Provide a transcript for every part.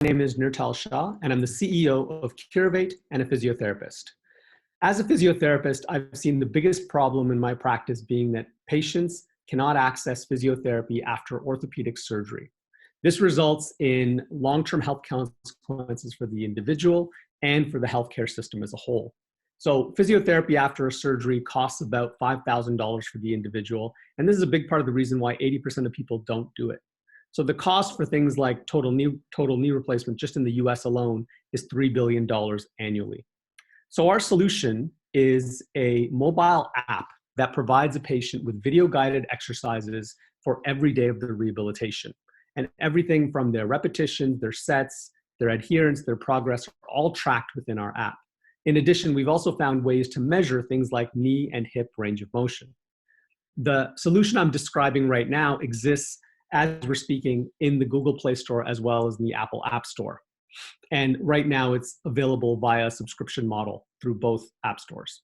name is Nirtal Shah, and I'm the CEO of Curovate and a physiotherapist. As a physiotherapist, I've seen the biggest problem in my practice being that patients cannot access physiotherapy after orthopedic surgery. This results in long-term health consequences for the individual and for the healthcare system as a whole. So physiotherapy after a surgery costs about $5,000 for the individual, and this is a big part of the reason why 80% of people don't do it. So the cost for things like total knee replacement just in the US alone is $3 billion annually. So our solution is a mobile app that provides a patient with video-guided exercises for every day of their rehabilitation. And everything from their repetitions, their sets, their adherence, their progress are all tracked within our app. In addition, we've also found ways to measure things like knee and hip range of motion. The solution I'm describing right now exists as we're speaking in the Google Play Store as well as in the Apple App Store. And right now it's available via a subscription model through both app stores.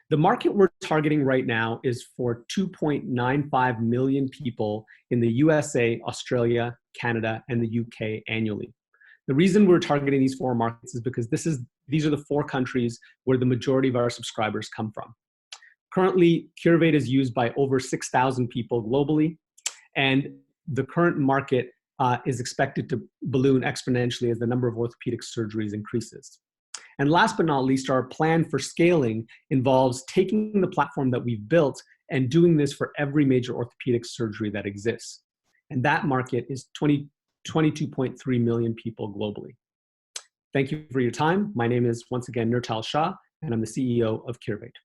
The market we're targeting right now is for 2.95 million people in the USA, Australia, Canada, and the UK annually. The reason we're targeting these four markets is because these are the four countries where the majority of our subscribers come from. Currently, Curovate is used by over 6,000 people globally, and the current market is expected to balloon exponentially as the number of orthopedic surgeries increases. And last but not least, our plan for scaling involves taking the platform that we've built and doing this for every major orthopedic surgery that exists. And that market is 22.3 million people globally. Thank you for your time. My name is, once again, Nirtal Shah, and I'm the CEO of Curovate.